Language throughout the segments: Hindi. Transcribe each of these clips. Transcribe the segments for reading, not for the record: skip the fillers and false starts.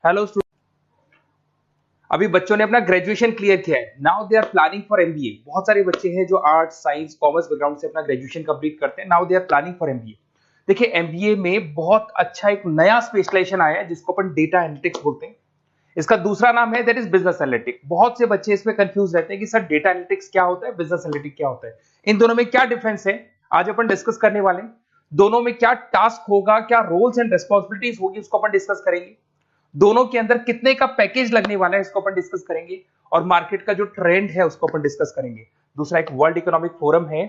हेलो स्टूडेंट, अभी बच्चों ने अपना ग्रेजुएशन क्लियर किया है। Now they are planning for MBA. बहुत सारे बच्चे हैं जो आर्ट्स, साइंस, कॉमर्स बैकग्राउंड से अपना ग्रेजुएशन कंप्लीट करते हैं। Now they are planning for MBA. देखिए, एमबीए में बहुत अच्छा एक नया स्पेशलाइजेशन आया है जिसको अपन डेटा एनालिटिक्स बोलते हैं। इसका दूसरा नाम है दैट इज बिजनेस एनालिटिक्स। बहुत से बच्चे इसमें कंफ्यूज रहते हैं कि सर डेटा एनालिटिक्स क्या होता है, बिजनेस एनालिटिक्स क्या होता है, इन दोनों में क्या डिफरेंस है। आज अपन डिस्कस करने वाले हैं। दोनों में क्या टास्क होगा, क्या रोल्स एंड रिस्पॉन्सिबिलिटीज होगी, उसको अपन डिस्कस करेंगे। दोनों के अंदर कितने का पैकेज लगने वाला है इसको अपन डिस्कस करेंगे, और मार्केट का जो ट्रेंड है उसको अपन डिस्कस करेंगे। दूसरा एक वर्ल्ड इकोनॉमिक फोरम है,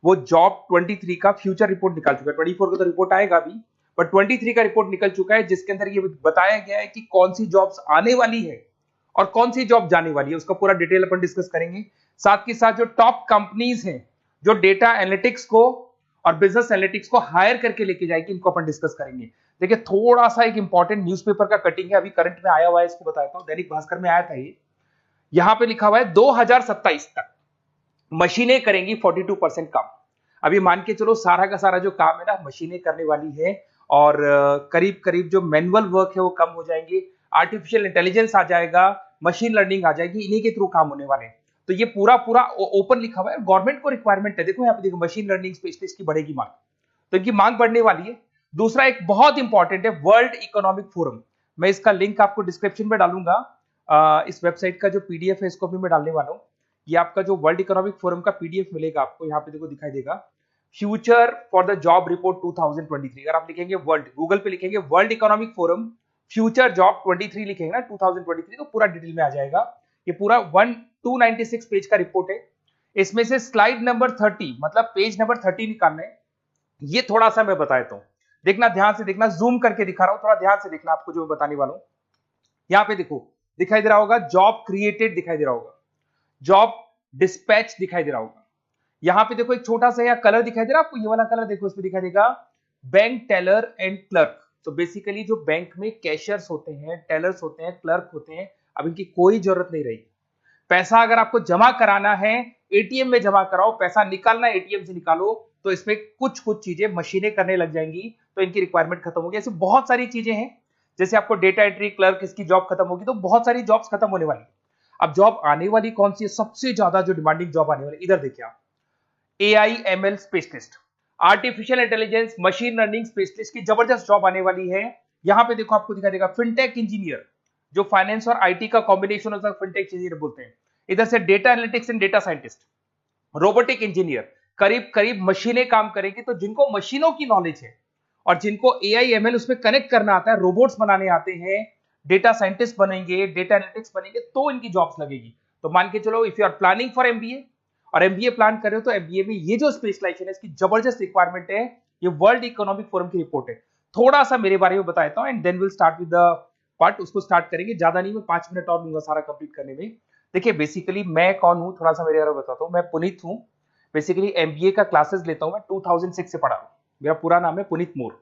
वो जॉब 23 का फ्यूचर रिपोर्ट निकाल चुका है। 24 का तो रिपोर्ट आएगा अभी, बट 23 का रिपोर्ट निकल चुका है जिसके अंदर ये बताया गया है कि कौन सी जॉब्स आने वाली है और कौन सी जॉब जाने वाली है, उसका पूरा डिटेल अपन डिस्कस करेंगे। साथ के साथ जो टॉप कंपनीज हैं जो डेटा एनालिटिक्स को और बिजनेस एनालिटिक्स को हायर करके लेके जाएगी, इनको अपन डिस्कस करेंगे। देखिए, थोड़ा सा एक इंपॉर्टेंट न्यूज़पेपर का कटिंग है, अभी करंट में आया हुआ है, इसको बताता हूं। दैनिक भास्कर में आया था ये। यहां पे लिखा हुआ है 2027 तक मशीनें करेंगी 42% काम। अभी मान के चलो सारा का सारा जो काम है ना मशीनें करने वाली है, और करीब करीब जो मैनुअल वर्क है वो कम हो जाएंगे। आर्टिफिशियल इंटेलिजेंस आ जाएगा, मशीन लर्निंग आ जाएगी, इन्हीं के थ्रू काम होने वाले हैं। तो ये पूरा पूरा ओपन लिखा हुआ है, गवर्नमेंट को रिक्वायरमेंट है। देखो यहाँ पे देखो, मशीन लर्निंग स्पेशलिस्ट की बढ़ेगी मांग, तो इनकी मांग बढ़ने वाली है। दूसरा एक बहुत इंपॉर्टेंट है वर्ल्ड इकोनॉमिक फोरम। मैं इसका लिंक आपको डिस्क्रिप्शन में डालूंगा। इस वेबसाइट का जो पीडीएफ है इसको भी मैं डालने वाला हूँ। ये आपका जो वर्ल्ड इकोनॉमिक फोरम का पीडीएफ मिलेगा आपको, यहाँ पे देखो दिखाई देगा, future for the job report 2023। अगर आप लिखेंगे वर्ल्ड, गूगल पे लिखेंगे world Economic forum future job 23 लिखेंगे ना 2023, तो पूरा डिटेल में आ जाएगा। ये पूरा 296 पेज का रिपोर्ट है। इसमें से स्लाइड नंबर 30 मतलब पेज नंबर 30 निकालना है। ये थोड़ा सा मैं बताता हूं, देखना ध्यान से, देखना, जूम करके दिखा रहा हूं, थोड़ा ध्यान से देखना आपको जो मैं बताने वाला हूं। यहां पे देखो दिखाई दे रहा होगा जॉब क्रिएटेड, दिखाई दे रहा होगा जॉब डिस्पैच, दिखाई दे रहा होगा। यहां पे देखो एक छोटा सा या कलर दिखाई दे रहा है आपको, ये वाला कलर देखो, इसमें दिखाई देगा बैंक टेलर एंड क्लर्क। तो बेसिकली जो बैंक में कैशियर्स होते हैं, टेलर्स होते हैं, क्लर्क होते हैं, अब इनकी कोई जरूरत नहीं रही। पैसा अगर आपको जमा कराना है एटीएम में जमा कराओ, पैसा निकालना है एटीएम से निकालो, तो इसमें कुछ कुछ चीजें मशीनें करने लग जाएंगी, तो इनकी रिक्वायरमेंट खत्म होगी। ऐसे बहुत सारी चीजें हैं, जैसे आपको डेटा एंट्री क्लर्क, इसकी जॉब खत्म होगी, तो बहुत सारी जॉब्स खत्म होने वाली। अब जॉब आने वाली कौन सी है, सबसे ज्यादा जो डिमांडिंग जॉब आने वाली, इधर देखिए आप, AI/ML specialist, artificial intelligence machine learning specialist की जबरदस्त जॉब आने वाली है। यहां पे देखो आपको दिखाई देगा फिनटेक इंजीनियर, जो फाइनेंस और आईटी का कॉम्बिनेशन होता है, फिनटेक इंजीनियर बोलते हैं। इधर से data analytics and data scientist, robotic engineer, करीब करीब मशीनें काम करेंगी। तो जिनको मशीनों की नॉलेज है और जिनको AI/ML उसमें कनेक्ट करना आता है, रोबोट्स बनाने आते हैं, डेटा साइंटिस्ट बनेंगे, डेटा एनालिटिक्स बनेंगे, तो इनकी जॉब्स लगेगी। तो मान के चलो if you are planning for MBA और एमबीए प्लान कर रहे हो, तो एमबीए में ये जो स्पेशलाइजेशन है इसकी जबरदस्त रिक्वायरमेंट है। ये वर्ल्ड इकोनॉमिक फोरम की रिपोर्ट है। थोड़ा सा मेरे बारे में बताता हूं and then will start with the part. उसको स्टार्ट करेंगे, ज्यादा नहीं, मैं 5 मिनट और लूंगा सारा कंप्लीट करने में। देखिए बेसिकली मैं कौन हूं, थोड़ा सा मेरे बारे में बताता हूं। मैं पुनीत हूं, बेसिकली एमबीए का क्लासेस लेता हूं मैं, 2006 से पढ़ा हूं। मेरा पूरा नाम है पुनीत मोर।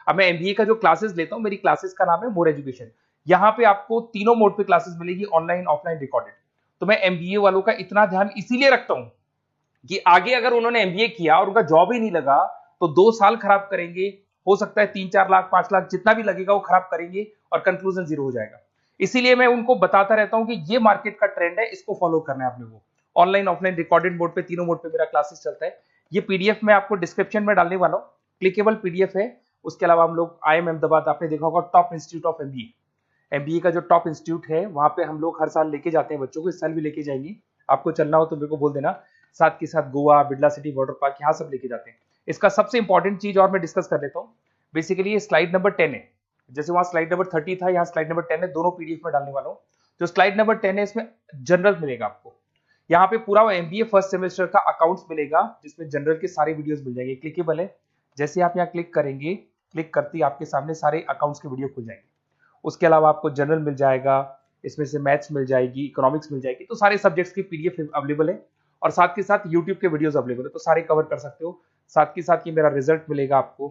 अब मैं एमबीए का जो क्लासेस लेता हूं, मेरी क्लासेस का नाम है मोर एजुकेशन। यहाँ पे आपको तीनों मोड पे क्लासेस मिलेगी, ऑनलाइन, ऑफलाइन, रिकॉर्डेड। तो मैं एमबीए वालों का इतना ध्यान इसीलिए रखता हूं कि आगे अगर उन्होंने एमबीए किया और उनका जॉब ही नहीं लगा, तो 2 साल खराब करेंगे, हो सकता है 3-4 लाख 5 लाख जितना भी लगेगा वो खराब करेंगे, और कंक्लूजन जीरो हो जाएगा। इसीलिए मैं उनको बताता रहता हूं कि ये मार्केट का ट्रेंड है, इसको फॉलो करना है आपने। वो ऑनलाइन, ऑफलाइन, रिकॉर्डेड मोड पे, तीनों मोड पे मेरा क्लासेस चलता है। ये पीडीएफ मैं आपको डिस्क्रिप्शन में डालने वाला हूँ, क्लिकेबल पीडीएफ है। उसके अलावा हम लोग IIM अहमदाबाद, आपने देखा होगा top institute of MBA, MBA का जो टॉप इंस्टीट्यूट है, वहां पे हम लोग हर साल लेके जाते हैं बच्चों को, इस साल भी लेके जाएंगे। आपको चलना हो तो मेरे को बोल देना। साथ के साथ Goa, Birla city water park, यहाँ सब लेके जाते हैं। इसका सबसे इंपॉर्टेंट चीज और मैं डिस्कस कर लेता हूँ। बेसिकली ये स्लाइड नंबर 10 है, जैसे वहां स्लाइड नंबर 30 था, यहाँ स्लाइड नंबर 10 है, दोनों पीडीएफ में डालने वाला हूँ। जो स्लाइड नंबर 10 है इसमें जनरल मिलेगा आपको। यहाँ पे पूरा एमबीए फर्स्ट सेमेस्टर का अकाउंट्स मिलेगा, जिसमें जनरल के सारे वीडियोस मिल जाएंगे, क्लिकेबल है। जैसे आप यहाँ क्लिक करेंगे, क्लिक करते ही आपके सामने सारे अकाउंट्स के वीडियो खुल जाएंगे। उसके अलावा आपको जनरल मिल जाएगा, इसमें से मैथ्स मिल जाएगी, इकोनॉमिक्स मिल जाएगी, तो सारे सब्जेक्ट्स की पीडीएफ अवेलेबल है। और साथ के साथ यूट्यूब के वीडियोस अवेलेबल है, तो सारे कवर कर सकते हो। साथ के साथ ये मेरा रिजल्ट मिलेगा आपको,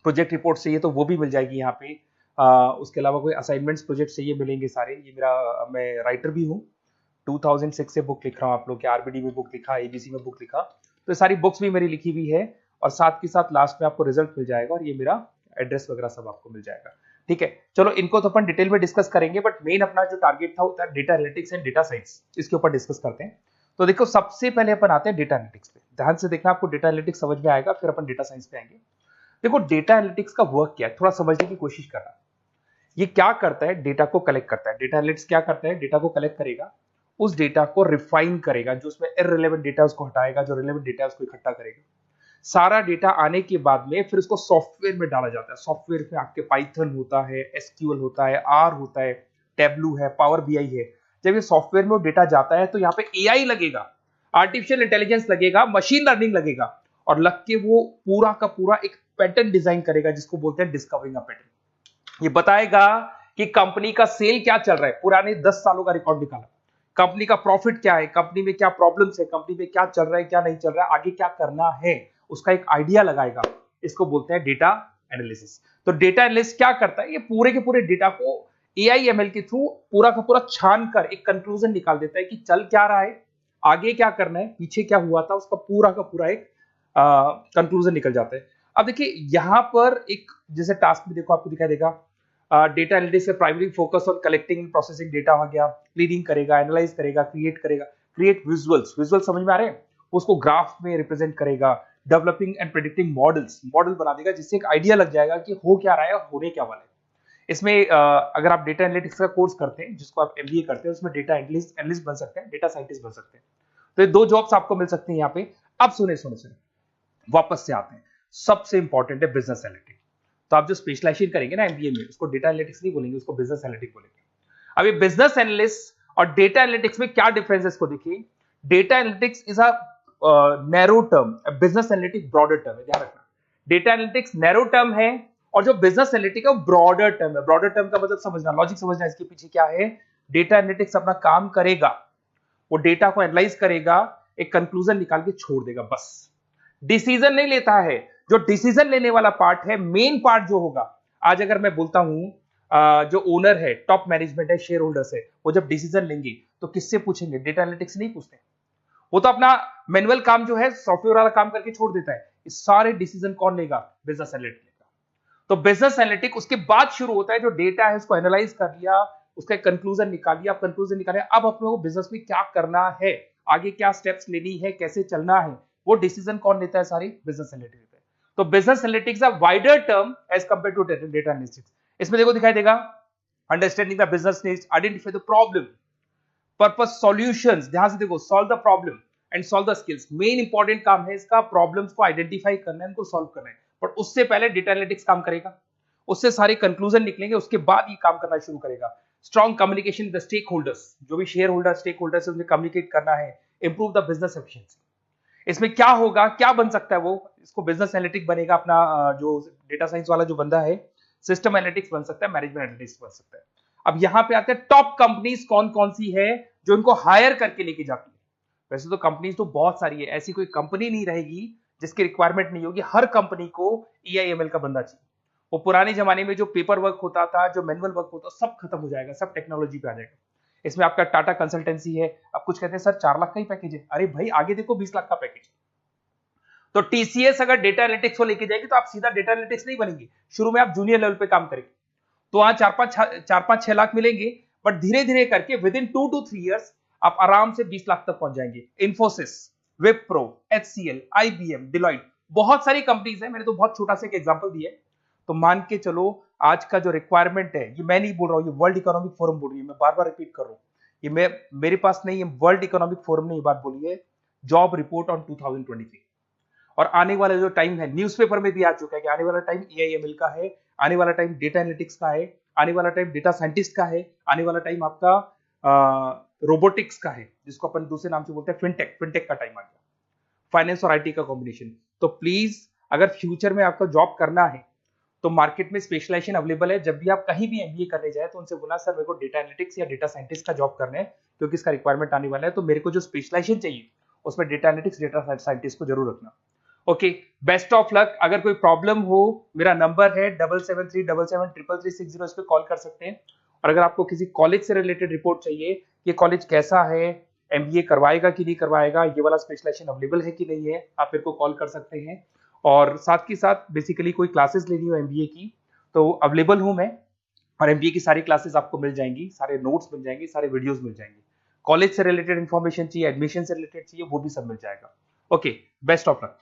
प्रोजेक्ट रिपोर्ट चाहिए तो वो भी मिल जाएगी यहाँ पे। उसके अलावा कोई असाइनमेंट्स, प्रोजेक्ट चाहिए, मिलेंगे सारे। ये मेरा, मैं राइटर भी हूँ, 2006 से बुक लिख रहा हूँ। आप लोग के आरबीडी में बुक लिखा, एबीसी में बुक लिखा, तो सारी बुक्स भी मेरी लिखी हुई है। और साथ के साथ लास्ट में आपको रिजल्ट मिल जाएगा, और ये मेरा एड्रेस वगैरह सब आपको मिल जाएगा। ठीक है, चलो इनको तो अपन डिटेल में डिस्कस करेंगे, बट मेन अपना जो टारगेट था होता है data analytics and data science, इसके ऊपर डिस्कस करते हैं। तो देखो सबसे पहले अपन आते हैं डेटा एनालिटिक्स पे, ध्यान से देखना, आपको डेटा एनालिटिक्स समझ में आएगा, फिर अपन डेटा साइंस पे आएंगे। देखो डेटा एनालिटिक्स का वर्क क्या है, थोड़ा समझने की कोशिश करना। ये क्या करता है, डेटा को कलेक्ट करता है। डेटा एनालिटिक्स क्या करता है, डेटा को कलेक्ट करेगा, उस डेटा को रिफाइन करेगा, जो उसमें इररिलेवेंट डेटा उसको हटाएगा, जो रिलेवेंट डेटा है उसको इकट्ठा करेगा। सारा डेटा आने के बाद में फिर उसको सॉफ्टवेयर में डाला जाता है। सॉफ्टवेयर में आपके पाइथन होता है, एसक्यूएल होता है, आर होता है, टेबलू है, पावर बीआई है। जब ये सॉफ्टवेयर में वो डेटा जाता है तो यहाँ पे एआई लगेगा, आर्टिफिशियल इंटेलिजेंस लगेगा, मशीन लर्निंग लगेगा, और लग के वो पूरा का पूरा एक पैटर्न डिजाइन करेगा, जिसको बोलते हैं डिस्कवरिंग अ पैटर्न। ये बताएगा कि कंपनी का सेल क्या चल रहा है, पुराने 10 सालों का रिकॉर्ड निकाला, कंपनी का प्रॉफिट क्या है, कंपनी में क्या प्रॉब्लम्स है, कंपनी में क्या चल रहा है, क्या नहीं चल रहा है, आगे क्या करना है, उसका एक आइडिया लगाएगा। इसको बोलते हैं डेटा एनालिसिस। तो डेटा एनालिस्ट क्या करता है, ये पूरे के पूरे डेटा को एआई एमएल के थ्रू पूरा का पूरा छान कर एक कंक्लूजन निकाल देता है कि चल क्या रहा है, आगे क्या करना है, पीछे क्या हुआ था, उसका पूरा का पूरा एक कंक्लूजन निकल जाता है। अब देखिए यहां पर एक जैसे टास्क में देखो आपको दिखाई देगा, डेटा एनालिटिक्स में primary focus on collecting and processing data हो गया, क्लीनिंग करेगा, एनालाइज करेगा, क्रिएट करेगा, क्रिएट विजुअल्स, विजुअल समझ में आ रहे हैं, उसको ग्राफ में रिप्रेजेंट करेगा, developing and predicting models, model बना देगा जिससे एक आइडिया लग जाएगा कि हो क्या रहा है और होने क्या वाला है। इसमें अगर आप डेटा एनालिटिक्स का कोर्स करते हैं, जिसको आप एमबीए करते हैं, उसमें डेटा एनालिस्ट बन सकते हैं, डेटा साइंटिस्ट बन सकते हैं। तो ये 2 जॉब्स आपको मिल सकती हैं यहाँ पे। अब सुने सुने सुने वापस से आते हैं, सबसे इंपॉर्टेंट है बिजनेस एनालिटिक्स। तो आप जो स्पेशलाइजेशन करेंगे ना एमबीए में, उसको डेटा एनालिटिक्स नहीं बोलेंगे, उसको बिजनेस एनालिटिक्स बोलेंगे। अब ये बिजनेस एनालिस्ट और डेटा एनालिटिक्स में क्या डिफरेंस है, इसको देखिए। Data analytics is a narrow term, business analytics broader term है, ध्यान रखना। डेटा एनालिटिक्स नैरो टर्म है और जो बिजनेस एनालिटिक्स है वो ब्रॉडर टर्म है। ब्रॉडर टर्म का मतलब समझना, लॉजिक समझना, इसके पीछे क्या है। डेटा एनालिटिक्स अपना काम करेगा, वो डेटा को एनालाइज करेगा, एक कंक्लूजन निकाल के छोड़ देगा, बस। डिसीजन नहीं लेता है। जो डिसीजन लेने वाला पार्ट है, मेन पार्ट जो होगा, आज अगर मैं बोलता हूं जो ओनर है, टॉप मैनेजमेंट है, शेयर होल्डर्स है, वो जब डिसीजन लेंगे तो किससे पूछेंगे, डेटा एनालिटिक्स नहीं पूछते। वो तो अपना मैनुअल काम जो है, सॉफ्टवेयर वाला काम करके छोड़ देता है। इस सारे डिसीजन कौन लेगा, बिजनेस एनालिटिक्स लेगा। तो बिजनेस एनालिटिक्स उसके बाद शुरू होता है, जो डेटा है उसको एनालाइज कर लिया, उसका कंक्लूजन निकाल लिया, कंक्लूजन निकाले, अब अपने को बिजनेस में क्या करना है, आगे क्या स्टेप्स लेनी है, कैसे चलना है, वो डिसीजन कौन लेता है, सारी बिजनेस एनालिटिक्स लेता है। तो business analytics a wider term as compare to data analytics. इसमें देखो दिखाई देगा, understanding the business needs, identify the problem, purpose, solutions, ध्यान से देखो, solve the problem and solve the skills. Main important काम है इसका, प्रॉब्लम्स को आइडेंटिफाई करना है, उनको सॉल्व करना है, पर उससे पहले डेटा एनालिटिक्स काम करेगा, उससे सारे कंक्लूजन निकलेंगे, उसके बाद ये काम करना शुरू करेगा। Strong communication with the stakeholders, जो भी शेयर होल्डर स्टेक होल्डर से उन्हें कम्युनिकेट करना है, इंप्रूव द बिजनेस एफिशिएंसी। इसमें क्या होगा, क्या बन सकता है वो, इसको बिजनेस एनालिटिक्स बनेगा अपना, जो डेटा साइंस वाला जो बंदा है, सिस्टम एनालिटिक्स बन सकता है, मैनेजमेंट एनालिटिक्स बन सकता है। अब यहां पे आते हैं टॉप कंपनीज कौन कौन सी है जो इनको हायर करके लेके जाती है। वैसे तो कंपनीज तो बहुत सारी है, ऐसी कोई कंपनी नहीं रहेगी जिसकी रिक्वायरमेंट नहीं होगी, हर कंपनी को ईआईएमएल का बंदा चाहिए। वो पुराने जमाने में जो पेपर वर्क होता था, जो मैनुअल वर्क होता, सब खत्म हो जाएगा, सब टेक्नोलॉजी पे आ जाएगा। इसमें आपका टाटा कंसल्टेंसी है, अब कुछ कहते हैं सर 4 लाख का ही पैकेज है, अरे भाई आगे देखो 20 लाख का पैकेज। तो टीसीएस अगर डेटा एनालिटिक्स को लेके जाएगी तो आप सीधा डेटा एनालिटिक्स नहीं बनेंगे, शुरू में आप जूनियर लेवल पे काम करेंगे, तो वहां 4-5-6 लाख मिलेंगे, बट धीरे धीरे करके विद इन 2 to 3 इयर्स आप आराम से 20 लाख तक पहुंच जाएंगे। Infosys, Wipro, HCL, IBM, Deloitte, बहुत सारी कंपनीज है, मैंने तो बहुत छोटा सा एक एग्जांपल दिया है। तो मान के चलो आज का जो रिक्वायरमेंट है, ये मैं नहीं बोल रहा हूं, ये वर्ल्ड इकोनॉमिक फोरम बोल रही है, मैं बार बार रिपीट कर रहा हूं, ये मेरे पास नहीं, ये वर्ल्ड इकोनॉमिक फोरम ने ये बात बोली है, जॉब रिपोर्ट ऑन 2023। और आने वाला जो टाइम है, न्यूज़पेपर में भी आ चुका है कि आने वाला टाइम एआईएमएल का है, आने वाला टाइम डेटा एनालिटिक्स का है, आने वाला टाइम डेटा साइंटिस्ट का है, आने वाला टाइम आपका रोबोटिक्स का है, जिसको अपन दूसरे नाम से बोलते हैं फिनटेक। फिनटेक का टाइम आ गया, फाइनेंस और आईटी का कॉम्बिनेशन। तो प्लीज अगर फ्यूचर में आपको जॉब करना है तो मार्केट में स्पेशलाइजेशन अवेलेबल है। जब भी आप कहीं भी एमबीए करने जाए तो उनसे बोला सर मेरे को डेटा एनालिटिक्स या डेटा साइंटिस्ट का जॉब करना है, क्योंकि इसका रिक्वायरमेंट आने वाला है, तो मेरे को जो स्पेशलाइजेशन चाहिए उसमें डेटा एनालिटिक्स, डेटा साइंटिस्ट को जरूर रखना। Okay, best of luck. अगर कोई प्रॉब्लम हो, मेरा नंबर है 7737733360, इस पे कॉल कर सकते हैं। और अगर आपको किसी कॉलेज से रिलेटेड रिपोर्ट चाहिए, ये कॉलेज कैसा है, एमबीए करवाएगा कि नहीं करवाएगा, ये वाला स्पेशलाइजेशन अवेलेबल है कि नहीं है, आप मेरे को कॉल कर सकते हैं। और साथ ही साथ बेसिकली कोई क्लासेस लेनी हो एमबीए की तो अवेलेबल हूं मैं, और एमबीए की सारी क्लासेस आपको मिल जाएंगी, सारे नोट्स मिल जाएंगे, सारे वीडियोस मिल जाएंगे। कॉलेज से रिलेटेड इन्फॉर्मेशन चाहिए, एडमिशन से रिलेटेड चाहिए, वो भी सब मिल जाएगा। Okay, best of luck.